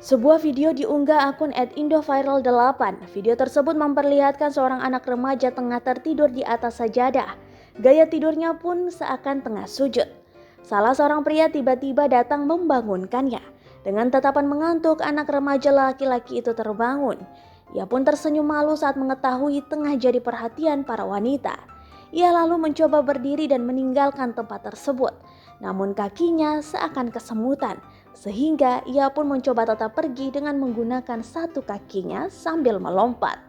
Sebuah video diunggah akun @indoviral8. Video tersebut memperlihatkan seorang anak remaja tengah tertidur di atas sajadah. Gaya tidurnya pun seakan tengah sujud. Salah seorang pria tiba-tiba datang membangunkannya. Dengan tatapan mengantuk, anak remaja laki-laki itu terbangun. Ia pun tersenyum malu saat mengetahui tengah jadi perhatian para wanita. Ia lalu mencoba berdiri dan meninggalkan tempat tersebut. Namun kakinya seakan kesemutan, sehingga ia pun mencoba tetap pergi dengan menggunakan satu kakinya sambil melompat.